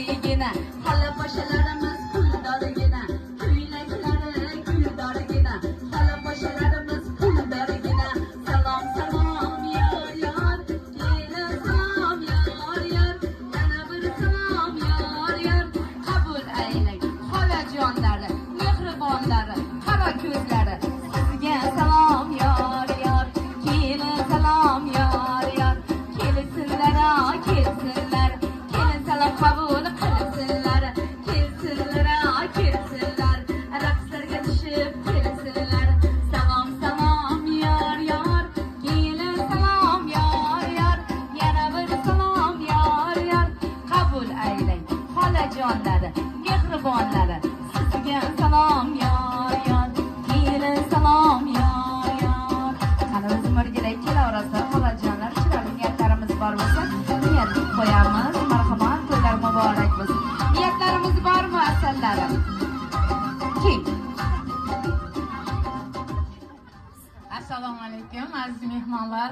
g'urigina, hala pashalarimiz puldorgina, ko'ylaklari kuldorgina, hala pashalarimiz puldorgina. Salom salom yor yor, yana salom yor yor, yana bir salom yor yor. Qabul aylang xolajonlari, mehribonlari, qora ko'zlari. Sizga salom yor yor, kelin salom yor yor, kelsinlar kelsinlar, kelin salom qabul qilsinlar, kelsinlar kelsinlar, raqslarga tushib kelsinlar. Salom salom yor yor, kelin salom yor yor, yana bir salom yor yor. Qabul aylang xolajonlari, mehribonlari. Sizga salom yor yor, kelin salom yor yor. Qani o'zim o'rgilay kelaverasa xolajonlar, chiroyli niyatlarimiz bor bo'lsa niyat qo'yamiz. Marhamat, to'ylar muborak bo'lsin. Niyatlarimiz bormi asallarim? Kim? Assalomu alaykum aziz mehmonlar.